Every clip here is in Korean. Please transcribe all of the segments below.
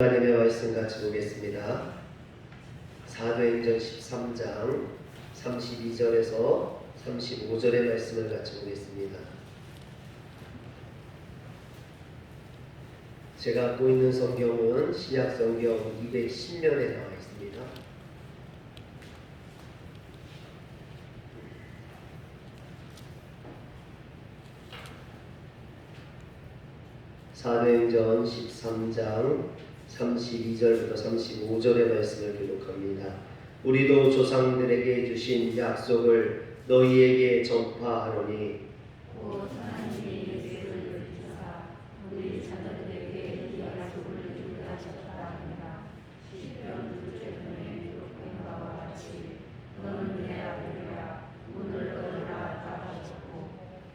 하나님의 말씀 같이 보겠습니다. 사도행전 13장 32절에서 35절의 말씀을 같이 보겠습니다. 제가 갖고 있는 성경은 신약 성경 210면에 나와 있습니다. 사도행전 13장 32절부터 35절의 말씀을 기록합니다. 우리도 조상들에게 주신 약속을 너희에게 전파하노니 곧 하나님이 예수를 주사 우리 자녀들에게 이 약속을 주게 하셨다 하니라. 시편 9절에 기록된 바와 같이 너는 내 아들이라 문을 열어라 하셨고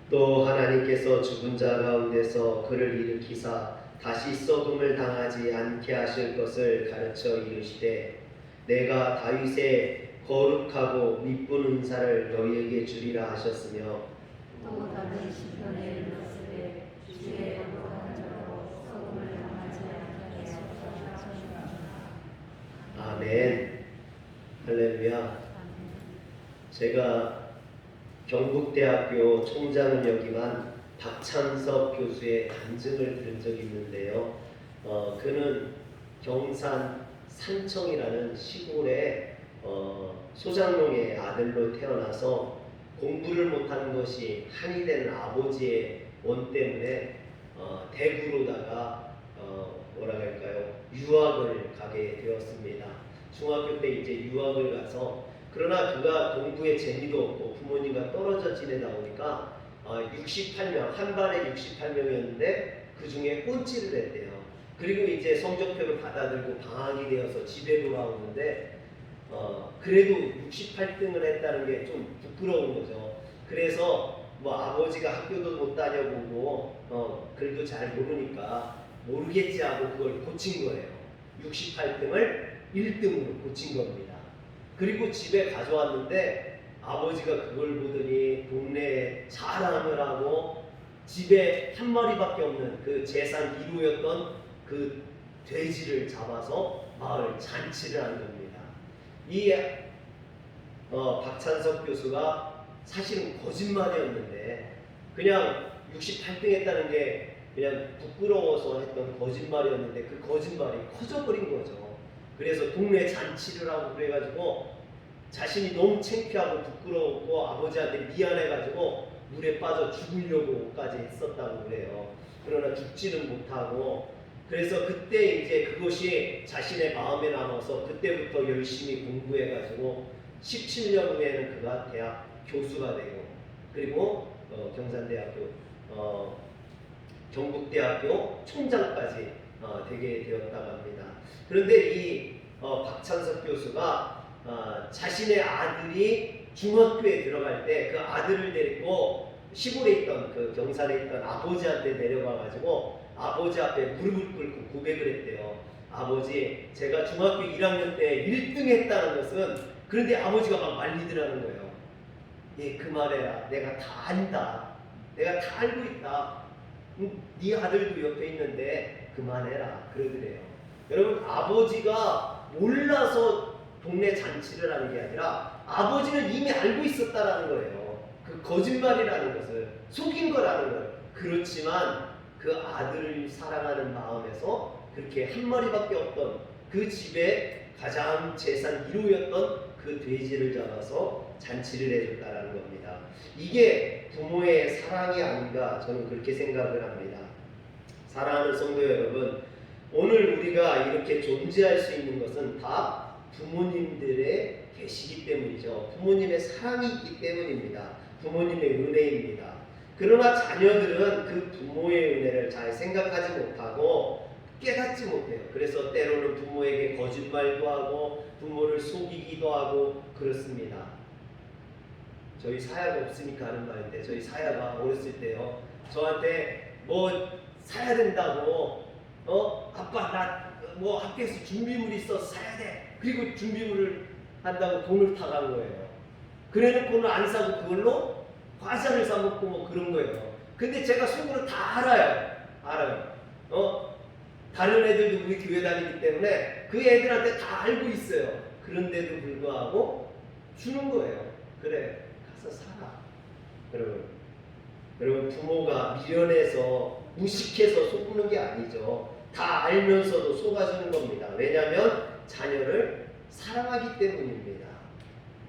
또 하나님께서 죽은 자 가운데서 그를 일으키사 다시 썩음을 당하지 않게 하실 것을 가르쳐 이르시되 내가 다윗의 거룩하고 미쁜 은사를 너희에게 주리라 하셨으며 또 다른 시편에 이르시되 주의 거룩한 자로 썩음을 당하지 않게 하셨다. 아멘. 할렐루야. 제가 경북대학교 총장을 역임한 박찬석 교수의 간증을 들은 적이 있는데요. 그는 경산 산청이라는 시골의 소장농의 아들로 태어나서 공부를 못하는 것이 한이 된 아버지의 원 때문에 대구로다가 뭐라 할까요? 유학을 가게 되었습니다. 중학교 때 이제 유학을 가서 그러나 그가 공부에 재미도 없고 부모님과 떨어져 지내다 보니까 68명, 한 반에 68명이었는데 그 중에 꼴찌를 했대요. 그리고 이제 성적표를 받아들고 방학이 되어서 집에 돌아오는데 그래도 68등을 했다는 게 좀 부끄러운 거죠. 그래서 뭐 아버지가 학교도 못 다녀보고 글도 잘 모르니까 모르겠지 하고 그걸 고친 거예요. 68등을 1등으로 고친 겁니다. 그리고 집에 가져왔는데 아버지가 그걸 보더니 동네에 자랑을 하고 집에 한 마리밖에 없는 그 재산 1호였던 그 돼지를 잡아서 마을 잔치를 한 겁니다. 이 박찬석 교수가 사실은 거짓말이었는데 그냥 68등 했다는 게 그냥 부끄러워서 했던 거짓말이었는데 그 거짓말이 커져버린 거죠. 그래서 동네 잔치를 하고 그래가지고 자신이 너무 창피하고 부끄러웠고 아버지한테 미안해가지고 물에 빠져 죽으려고까지 했었다고 그래요. 그러나 죽지는 못하고 그래서 그때 이제 그것이 자신의 마음에 남아서 그때부터 열심히 공부해가지고 17년 후에는 그가 대학 교수가 되고 그리고 경산대학교 경북대학교 총장까지 되게 되었다고 합니다. 그런데 이 박찬석 교수가 자신의 아들이 중학교에 들어갈 때 그 아들을 데리고 시골에 있던 그 경산에 있던 아버지한테 내려가가지고 아버지 앞에 무릎을 꿇고 고백을 했대요. 아버지, 제가 중학교 1학년 때 1등 했다는 것은 그런데 아버지가 막 말리더라는 거예요. 예, 그만해라. 내가 다 안다. 내가 다 알고 있다. 네 아들도 옆에 있는데 그만해라. 그러더래요. 여러분, 아버지가 몰라서 동네 잔치를 하는 게 아니라 아버지는 이미 알고 있었다라는 거예요. 그 거짓말이라는 것을 속인 거라는 걸. 그렇지만 그 아들을 사랑하는 마음에서 그렇게 한 마리밖에 없던 그 집에 가장 재산 1호였던 그 돼지를 잡아서 잔치를 해줬다라는 겁니다. 이게 부모의 사랑이 아닌가 저는 그렇게 생각을 합니다. 사랑하는 성도 여러분, 오늘 우리가 이렇게 존재할 수 있는 것은 다 부모님들의 계시기 때문이죠. 부모님의 사랑이 있기 때문입니다. 부모님의 은혜입니다. 그러나 자녀들은 그 부모의 은혜를 잘 생각하지 못하고 깨닫지 못해요. 그래서 때로는 부모에게 거짓말도 하고 부모를 속이기도 하고 그렇습니다. 저희 사야가 없으니까 하는 말인데 저희 사야가 어렸을 때요 저한테 뭐 사야 된다고 아빠 나 뭐 학교에서 준비물 있어 사야 돼. 그리고 준비물을 한다고 돈을 타간 거예요. 그래놓고는 안 사고 그걸로 과자를 사 먹고 뭐 그런 거예요. 근데 제가 속으로 다 알아요. 다른 애들도 우리 교회 다니기 때문에 그 애들한테 다 알고 있어요. 그런데도 불구하고 주는 거예요. 그래, 가서 살아. 여러분 부모가 미련해서 무식해서 속는 게 아니죠. 다 알면서도 속아주는 겁니다. 왜냐하면 자녀를 사랑하기 때문입니다.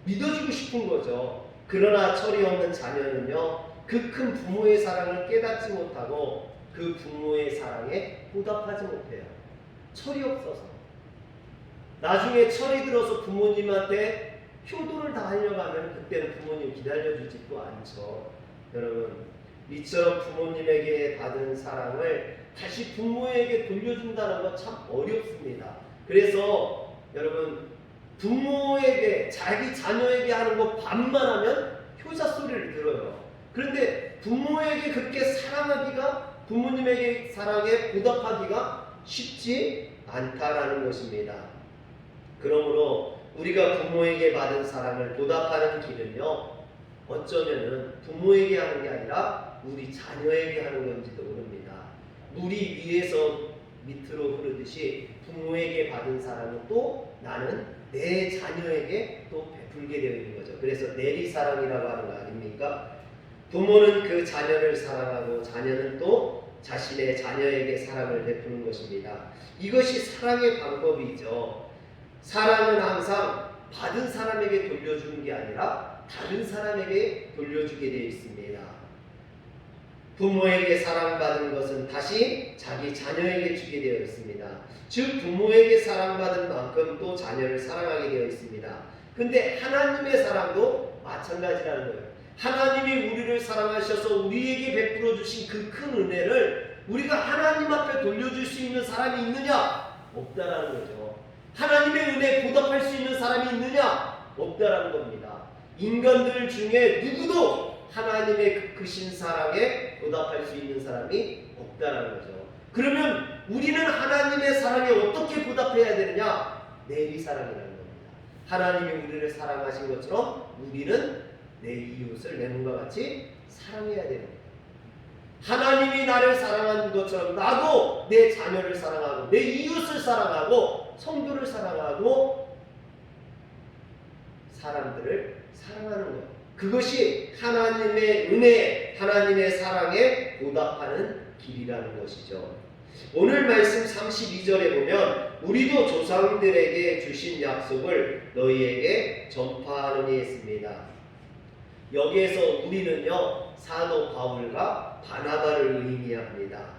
믿어주고 싶은 거죠. 그러나 철이 없는 자녀는요, 그 큰 부모의 사랑을 깨닫지 못하고 그 부모의 사랑에 보답하지 못해요. 철이 없어서. 나중에 철이 들어서 부모님한테 효도를 다 하려고 하면 그때는 부모님 기다려주지도 않죠. 여러분, 이처럼 부모님에게 받은 사랑을 다시 부모에게 돌려준다는 건 참 어렵습니다. 그래서 여러분, 부모에게, 자기 자녀에게 하는 거 반만 하면 효자 소리를 들어요. 그런데 부모에게 그렇게 사랑하기가, 부모님에게 사랑에 보답하기가 쉽지 않다라는 것입니다. 그러므로 우리가 부모에게 받은 사랑을 보답하는 길은요, 어쩌면은 부모에게 하는 게 아니라 우리 자녀에게 하는 건지도 모릅니다. 물이 위에서 밑으로 흐르듯이 부모에게 받은 사랑은 또 나는 내 자녀에게 또 베풀게 되어 있는 거죠. 그래서 내리사랑이라고 하는 거 아닙니까? 부모는 그 자녀를 사랑하고 자녀는 또 자신의 자녀에게 사랑을 베푸는 것입니다. 이것이 사랑의 방법이죠. 사랑은 항상 받은 사람에게 돌려주는 게 아니라 다른 사람에게 돌려주게 되어 있습니다. 부모에게 사랑받은 것은 다시 자기 자녀에게 주게 되어 있습니다. 즉 부모에게 사랑받은 만큼 또 자녀를 사랑하게 되어 있습니다. 근데 하나님의 사랑도 마찬가지라는 거예요. 하나님이 우리를 사랑하셔서 우리에게 베풀어 주신 그 큰 은혜를 우리가 하나님 앞에 돌려줄 수 있는 사람이 있느냐? 없다라는 거죠. 하나님의 은혜에 보답할 수 있는 사람이 있느냐? 없다라는 겁니다. 인간들 중에 누구도 하나님의 그 크신 사랑에 보답할 수 있는 사람이 없다라는 거죠. 그러면 우리는 하나님의 사랑에 어떻게 보답해야 되느냐? 내리사랑이라는 겁니다. 하나님이 우리를 사랑하신 것처럼 우리는 내 이웃을 내 몸과 같이 사랑해야 되는 거예요. 하나님이 나를 사랑하는 것처럼 나도 내 자녀를 사랑하고 내 이웃을 사랑하고 성도를 사랑하고 사람들을 사랑하는 거예요. 그것이 하나님의 은혜, 하나님의 사랑에 보답하는 길이라는 것이죠. 오늘 말씀 32절에 보면 우리도 조상들에게 주신 약속을 너희에게 전파하느니 했습니다. 여기에서 우리는요, 사도 바울과 바나바를 의미합니다.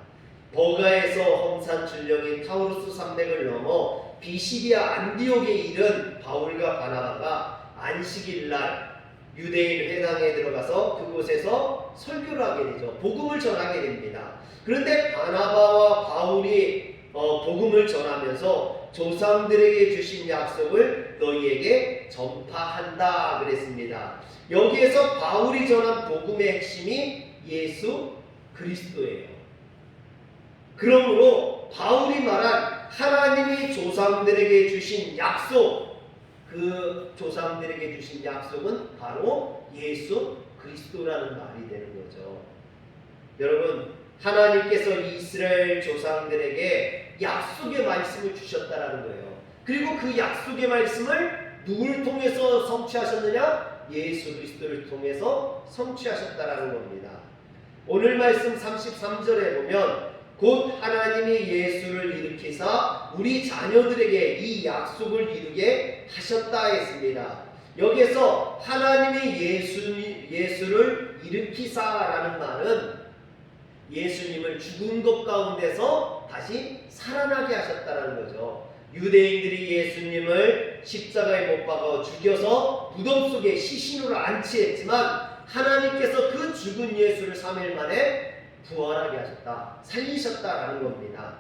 버가에서 험산 출령인 타우루스 산맥을 넘어 비시리아 안디옥에 이른 바울과 바나바가 안식일날 유대인 회당에 들어가서 그곳에서 설교를 하게 되죠. 복음을 전하게 됩니다. 그런데 바나바와 바울이 복음을 전하면서 조상들에게 주신 약속을 너희에게 전파한다 그랬습니다. 여기에서 바울이 전한 복음의 핵심이 예수 그리스도예요. 그러므로 바울이 말한 하나님이 조상들에게 주신 약속, 그 조상들에게 주신 약속은 바로 예수 그리스도라는 말이 되는 거죠. 여러분, 하나님께서 이스라엘 조상들에게 약속의 말씀을 주셨다라는 거예요. 그리고 그 약속의 말씀을 누굴 통해서 성취하셨느냐? 예수 그리스도를 통해서 성취하셨다라는 겁니다. 오늘 말씀 33절에 보면 곧 하나님이 예수를 일으키사 우리 자녀들에게 이 약속을 이루게 하셨다 했습니다. 여기에서 하나님이 예수를 일으키사라는 말은 예수님을 죽은 것 가운데서 다시 살아나게 하셨다는 거죠. 유대인들이 예수님을 십자가에 못 박아 죽여서 무덤 속에 시신으로 안치했지만 하나님께서 그 죽은 예수를 3일 만에 부활하게 하셨다, 살리셨다라는 겁니다.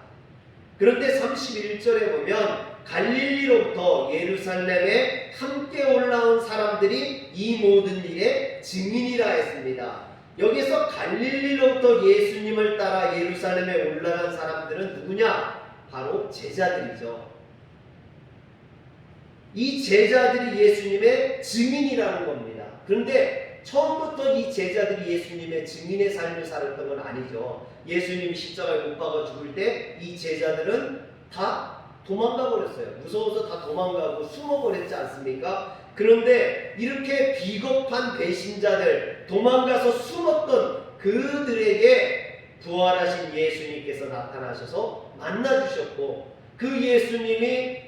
그런데 31절에 보면 갈릴리로부터 예루살렘에 함께 올라온 사람들이 이 모든 일의 증인이라 했습니다. 여기서 갈릴리로부터 예수님을 따라 예루살렘에 올라간 사람들은 누구냐? 바로 제자들이죠. 이 제자들이 예수님의 증인이라는 겁니다. 그런데 처음부터 이 제자들이 예수님의 증인의 삶을 살았던 건 아니죠. 예수님이 십자가에 못 박아 죽을 때 이 제자들은 다 도망가 버렸어요. 무서워서 다 도망가고 숨어 버렸지 않습니까? 그런데 이렇게 비겁한 배신자들, 도망가서 숨었던 그들에게 부활하신 예수님께서 나타나셔서 만나주셨고, 그 예수님이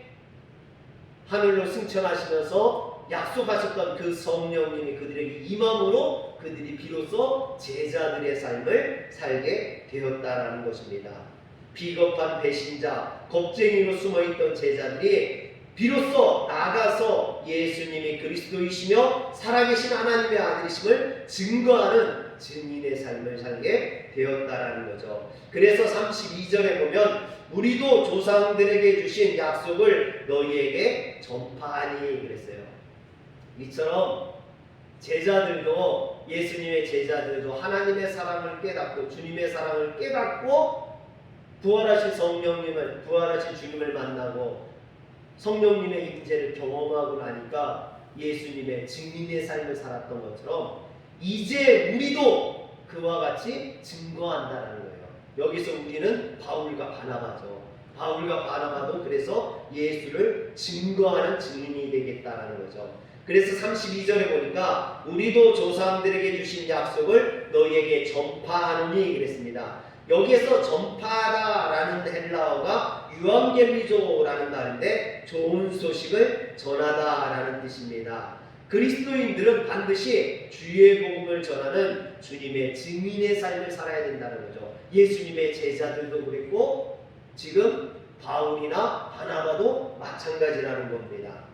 하늘로 승천하시면서 약속하셨던 그 성령님이 그들에게 임함으로 그들이 비로소 제자들의 삶을 살게 되었다라는 것입니다. 비겁한 배신자, 겁쟁이로 숨어있던 제자들이 비로소 나가서 예수님이 그리스도이시며 살아계신 하나님의 아들이심을 증거하는 증인의 삶을 살게 되었다라는 거죠. 그래서 32절에 보면 우리도 조상들에게 주신 약속을 너희에게 전파하니 그랬어요. 이처럼 제자들도, 예수님의 제자들도 하나님의 사랑을 깨닫고 주님의 사랑을 깨닫고 부활하신 성령님을, 부활하신 주님을 만나고 성령님의 임재를 경험하고 나니까 예수님의 증인의 삶을 살았던 것처럼 이제 우리도 그와 같이 증거한다는 거예요. 여기서 우리는 바울과 바나바죠. 바울과 바나바도 그래서 예수를 증거하는 증인이 되겠다라는 거죠. 그래서 32절에 보니까 우리도 조상들에게 주신 약속을 너희에게 전파하노니 그랬습니다. 여기에서 전파하다라는 헬라어가 유앙겔리조라는 말인데 좋은 소식을 전하다라는 뜻입니다. 그리스도인들은 반드시 주의 복음을 전하는 주님의 증인의 삶을 살아야 된다는 거죠. 예수님의 제자들도 그랬고 지금 바울이나 바나바도 마찬가지라는 겁니다.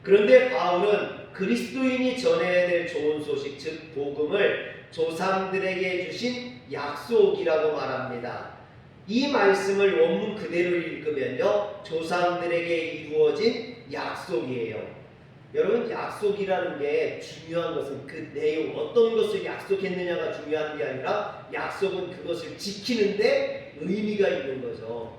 그런데 바울은 그리스도인이 전해야 될 좋은 소식, 즉 복음을 조상들에게 주신 약속이라고 말합니다. 이 말씀을 원문 그대로 읽으면요, 조상들에게 이루어진 약속이에요. 여러분, 약속이라는 게 중요한 것은 그 내용, 어떤 것을 약속했느냐가 중요한 게 아니라 약속은 그것을 지키는데 의미가 있는 거죠.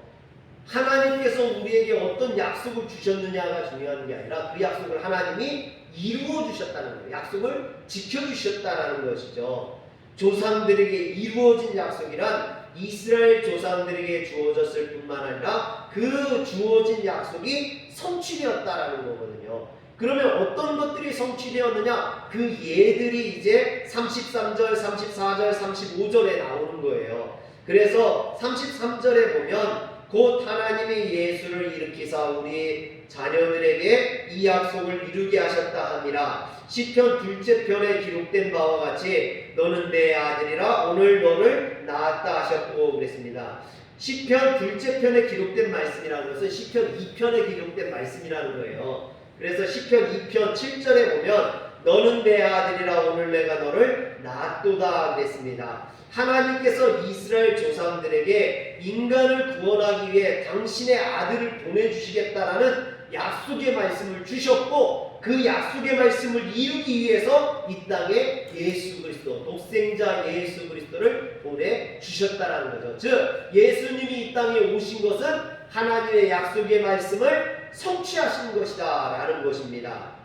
하나님께서 우리에게 어떤 약속을 주셨느냐가 중요한 게 아니라 그 약속을 하나님이 이루어 주셨다는 거예요. 약속을 지켜주셨다는 것이죠. 조상들에게 이루어진 약속이란 이스라엘 조상들에게 주어졌을 뿐만 아니라 그 주어진 약속이 성취되었다라는 거거든요. 그러면 어떤 것들이 성취되었느냐? 그 예들이 이제 33절, 34절, 35절에 나오는 거예요. 그래서 33절에 보면 곧 하나님이 예수를 일으키사 우리 자녀들에게 이 약속을 이루게 하셨다 함이라. 시편 둘째 편에 기록된 바와 같이 너는 내 아들이라 오늘 너를 낳았다 하셨고 그랬습니다. 시편 둘째 편에 기록된 말씀이라는 것은 시편 2편에 기록된 말씀이라는 거예요. 그래서 시편 2편 7절에 보면 너는 내 아들이라 오늘 내가 너를 낳았도다 그랬습니다. 하나님께서 이스라엘 조상들에게 인간을 구원하기 위해 당신의 아들을 보내주시겠다라는 약속의 말씀을 주셨고 그 약속의 말씀을 이루기 위해서 이 땅에 예수 그리스도, 독생자 예수 그리스도를 보내주셨다라는 거죠. 즉 예수님이 이 땅에 오신 것은 하나님의 약속의 말씀을 성취하신 것이다 라는 것입니다.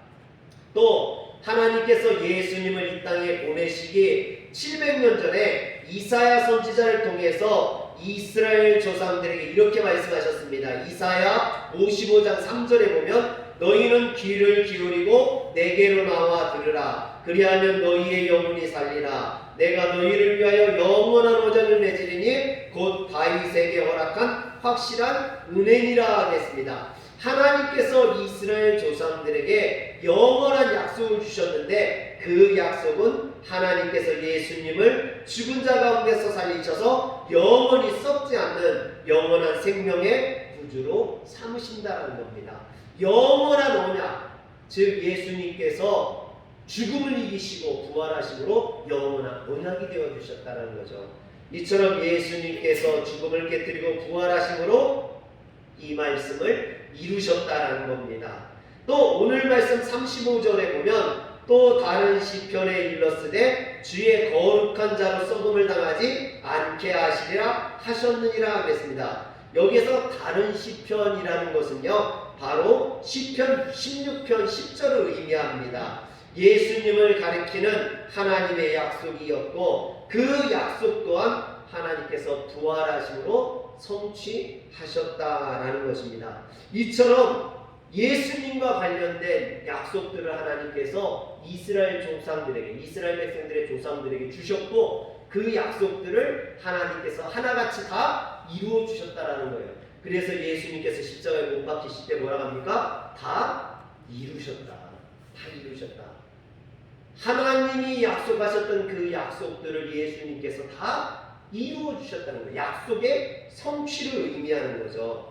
또 하나님께서 예수님을 이 땅에 보내시기 700년 전에 이사야 선지자를 통해서 이스라엘 조상들에게 이렇게 말씀하셨습니다. 이사야 55장 3절에 보면 너희는 귀를 기울이고 내게로 나와 들으라. 그리하면 너희의 영혼이 살리라. 내가 너희를 위하여 영원한 오장을 맺으리니 곧 다윗에게 허락한 확실한 은혜니라 하겠습니다. 하나님께서 이스라엘 조상들에게 영원한 약속을 주셨는데 그 약속은 하나님께서 예수님을 죽은 자 가운데서 살리셔서 영원히 썩지 않는 영원한 생명의 구주로 삼으신다는 겁니다. 영원한 언약, 즉 예수님께서 죽음을 이기시고 부활하심으로 영원한 언약이 되어 주셨다는 거죠. 이처럼 예수님께서 죽음을 깨뜨리고 부활하심으로 이 말씀을 이루셨다는 겁니다. 또 오늘 말씀 35절에 보면 또 다른 시편에 일렀으되 주의 거룩한 자로 썩음을 당하지 않게 하시리라 하셨느니라 그랬습니다. 여기서 다른 시편이라는 것은요 바로 시편 16편 10절을 의미합니다. 예수님을 가리키는 하나님의 약속이었고 그 약속 또한 하나님께서 부활하심으로 성취하셨다라는 것입니다. 이처럼 예수님과 관련된 약속들을 하나님께서 이스라엘 백성들에게 주셨고, 그 약속들을 하나님께서 하나같이 다 이루어 주셨다라는 거예요. 그래서 예수님께서 십자가에 못 박히실 때 뭐라고 합니까? 다 이루셨다. 다 이루셨다. 하나님이 약속하셨던 그 약속들을 예수님께서 다 이루어 주셨다는 거예요. 약속의 성취를 의미하는 거죠.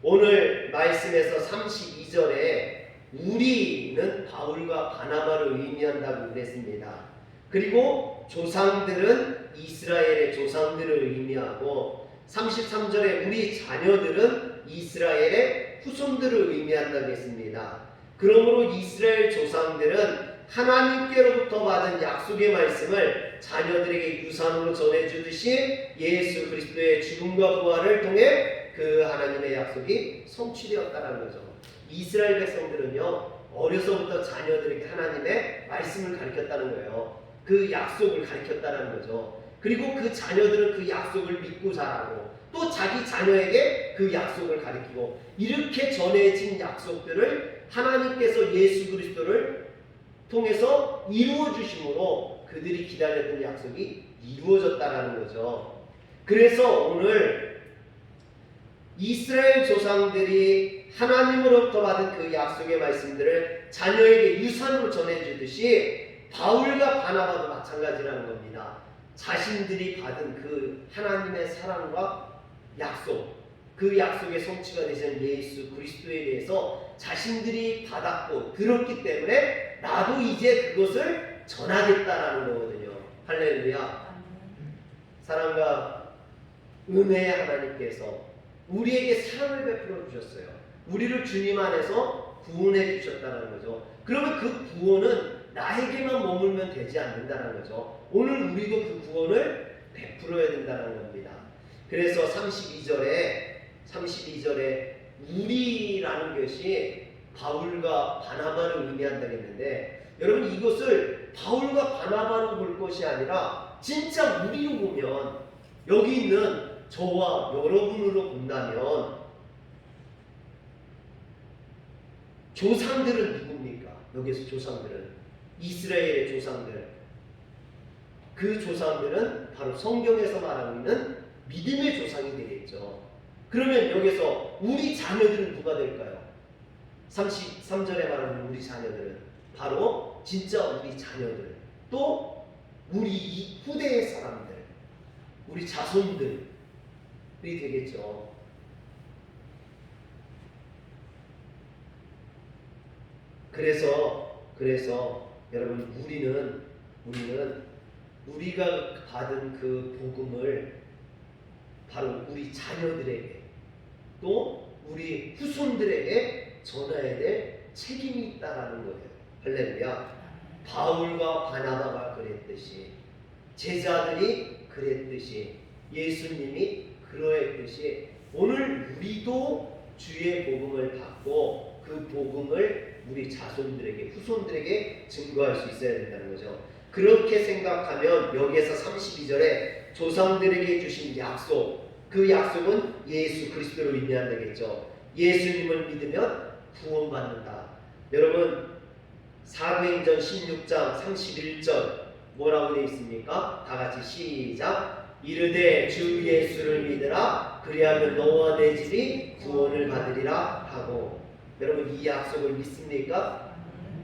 오늘 말씀에서 32절에 우리는 바울과 바나바를 의미한다고 그랬습니다. 그리고 조상들은 이스라엘의 조상들을 의미하고, 33절에 우리 자녀들은 이스라엘의 후손들을 의미한다고 했습니다. 그러므로 이스라엘 조상들은 하나님께로부터 받은 약속의 말씀을 자녀들에게 유산으로 전해주듯이 예수 그리스도의 죽음과 부활을 통해 그 하나님의 약속이 성취되었다는 거죠. 이스라엘 백성들은요, 어려서부터 자녀들에게 하나님의 말씀을 가르쳤다는 거예요. 그 약속을 가르쳤다는 거죠. 그리고 그 자녀들은 그 약속을 믿고 자라고, 또 자기 자녀에게 그 약속을 가르치고, 이렇게 전해진 약속들을 하나님께서 예수 그리스도를 통해서 이루어 주심으로 그들이 기다렸던 약속이 이루어졌다는 거죠. 그래서 오늘 이스라엘 조상들이 하나님으로부터 받은 그 약속의 말씀들을 자녀에게 유산으로 전해주듯이 바울과 바나바도 마찬가지라는 겁니다. 자신들이 받은 그 하나님의 사랑과 약속, 그 약속의 성취가 되신 예수 그리스도에 대해서 자신들이 받았고 들었기 때문에 나도 이제 그것을 전하겠다라는 거거든요. 할렐루야. 사랑과 은혜의 하나님께서 우리에게 사랑을 베풀어 주셨어요. 우리를 주님 안에서 구원해 주셨다는 거죠. 그러면 그 구원은 나에게만 머물면 되지 않는다는 거죠. 오늘 우리도 그 구원을 베풀어야 된다는 겁니다. 그래서 32절에 우리라는 것이 바울과 바나바를 의미한다고 했는데, 여러분 이것을 바울과 바나바로 볼 것이 아니라 진짜 우리로 보면, 여기 있는 저와 여러분으로 본다면 조상들은 누굽니까? 여기서 조상들은 이스라엘의 조상들, 그 조상들은 바로 성경에서 말하고 있는 믿음의 조상이 되겠죠. 그러면 여기서 우리 자녀들은 누가 될까요? 33절에 말하는 우리 자녀들은 바로 진짜 우리 자녀들, 또 우리 후대의 사람들, 우리 자손들이 되겠죠. 그래서 여러분 우리는 우리가 받은 그 복음을 바로 우리 자녀들에게, 또 우리 후손들에게 전해야 될 책임이 있다라는 거예요. 할렐루야. 바울과 바나바가 그랬듯이, 제자들이 그랬듯이, 예수님이 그러했듯이, 오늘 우리도 주의 복음을 받고 그 복음을 우리 자손들에게, 후손들에게 증거할 수 있어야 된다는 거죠. 그렇게 생각하면 여기에서 32절에 조상들에게 주신 약속, 그 약속은 예수 그리스도를 의미한다겠죠. 예수님을 믿으면 구원받는다. 여러분 사도행전 16장 31절 뭐라고 되어 있습니까? 다 같이 시작. 이르되 주 예수를 믿으라 그리하면 너와 내 집이 구원을 받으리라 하고. 여러분 이 약속을 믿습니까?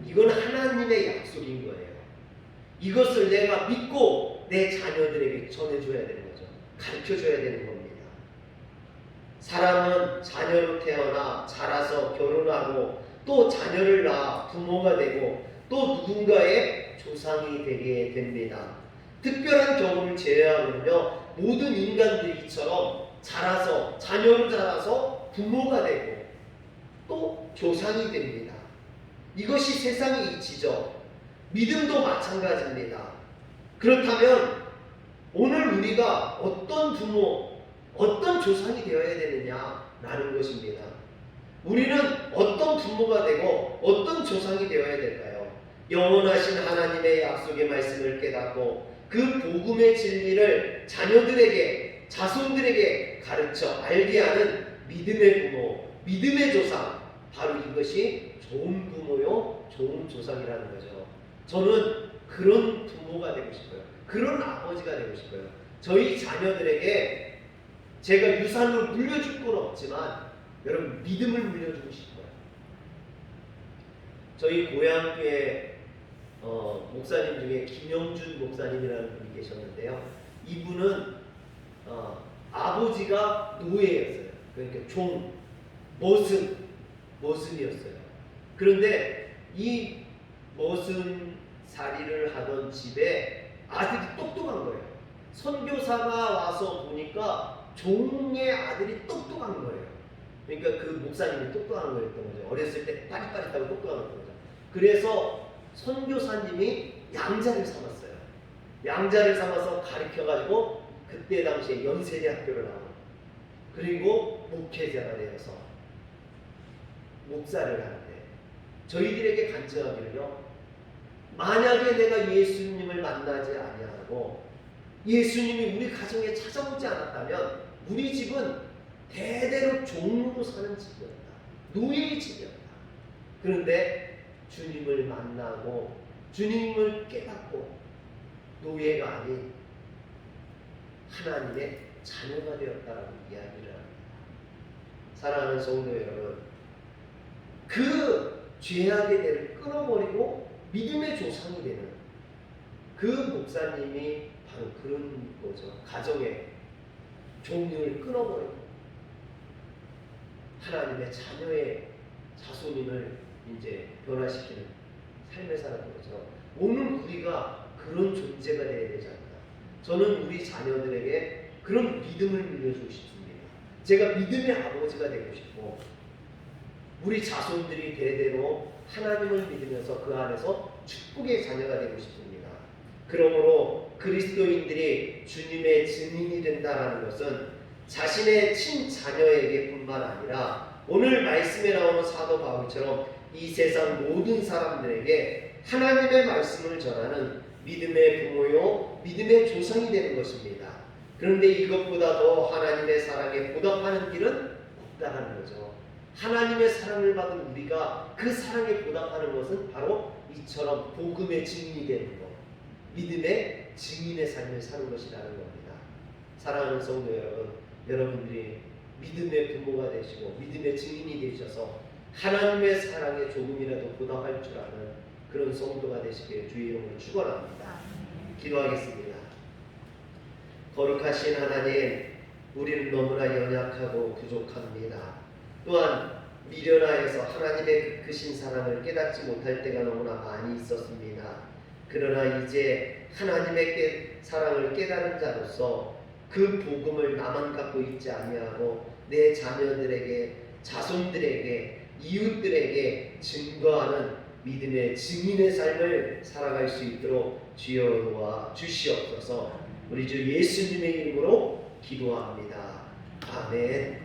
이건 하나님의 약속인 거예요. 이것을 내가 믿고 내 자녀들에게 전해줘야 되는 거죠. 가르쳐줘야 되는 겁니다. 사람은 자녀로 태어나 자라서 결혼하고 또 자녀를 낳아 부모가 되고 또 누군가의 조상이 되게 됩니다. 특별한 경우를 제외하면요, 모든 인간들이 이처럼 자녀로 자라서 부모가 되고 또 조상이 됩니다. 이것이 세상의 이치죠. 믿음도 마찬가지입니다. 그렇다면 오늘 우리가 어떤 부모, 어떤 조상이 되어야 되느냐라는 것입니다. 우리는 어떤 부모가 되고 어떤 조상이 되어야 될까요? 영원하신 하나님의 약속의 말씀을 깨닫고 그 복음의 진리를 자녀들에게, 자손들에게 가르쳐 알게 하는 믿음의 부모, 믿음의 조상, 바로 이것이 좋은 부모요, 좋은 조상이라는 거죠. 저는 그런 부모가 되고 싶어요. 그런 아버지가 되고 싶어요. 저희 자녀들에게 제가 유산으로 물려줄 건 없지만 여러분 믿음을 물려주고 싶어요. 저희 고향교회 목사님 중에 김영준 목사님이라는 분이 계셨는데요. 이분은 아버지가 노예였어요. 그러니까 종, 머슴이었어요. 그런데 이 머슴살이를 하던 집에 아들이 똑똑한 거예요. 선교사가 와서 보니까 종의 아들이 똑똑한 거예요. 그러니까 그 목사님이 똑똑한 거였던 거죠. 어렸을 때 빠릿빠릿하고 똑똑한 거죠. 그래서 선교사님이 양자를 삼았어요. 양자를 삼아서 가르쳐가지고 그때 당시에 연세대학교를 나오고 그리고 목회자가 되어서 목사를 하는데 저희들에게 간증하기를요, 만약에 내가 예수님을 만나지 아니하고 예수님이 우리 가정에 찾아오지 않았다면 우리 집은 대대로 종으로 사는 집이었다. 노예의 집이었다. 그런데 주님을 만나고 주님을 깨닫고 노예가 아닌 하나님의 자녀가 되었다라고 이야기를 합니다. 사랑하는 성도 여러분, 그 죄악의 대를 끊어버리고 믿음의 조상이 되는 그 목사님이 바로 그런 거죠. 가정의 종류를 끊어버리고 하나님의 자녀의 자손임을 이제 변화시키는 삶을 사는 거죠. 오늘 우리가 그런 존재가 되어야 되지 않나. 저는 우리 자녀들에게 그런 믿음을 물려주고 싶습니다. 제가 믿음의 아버지가 되고 싶고 우리 자손들이 대대로 하나님을 믿으면서 그 안에서 축복의 자녀가 되고 싶습니다. 그러므로 그리스도인들이 주님의 증인이 된다는 것은 자신의 친자녀에게뿐만 아니라 오늘 말씀에 나오는 사도 바울처럼 이 세상 모든 사람들에게 하나님의 말씀을 전하는 믿음의 부모요, 믿음의 조상이 되는 것입니다. 그런데 이것보다 더 하나님의 사랑에 보답하는 길은 없다는 거죠. 하나님의 사랑을 받은 우리가 그 사랑에 보답하는 것은 바로 이처럼 복음의 증인이 되는 것, 믿음의 증인의 삶을 사는 것이라는 겁니다. 사랑하는 성도 여러분, 여러분들이 믿음의 부모가 되시고 믿음의 증인이 되셔서 하나님의 사랑에 조금이라도 보답할 줄 아는 그런 성도가 되시길 주의 이름으로 축원합니다. 기도하겠습니다. 거룩하신 하나님, 우리는 너무나 연약하고 부족합니다. 또한 미련하여서 하나님의 그 크신 사랑을 깨닫지 못할 때가 너무나 많이 있었습니다. 그러나 이제 하나님의 사랑을 깨달은 자로서 그 복음을 나만 갖고 있지 아니하고 내 자녀들에게, 자손들에게, 이웃들에게 증거하는 믿음의 증인의 삶을 살아갈 수 있도록 주여 도와 주시옵소서. 우리 주 예수님의 이름으로 기도합니다. 아멘.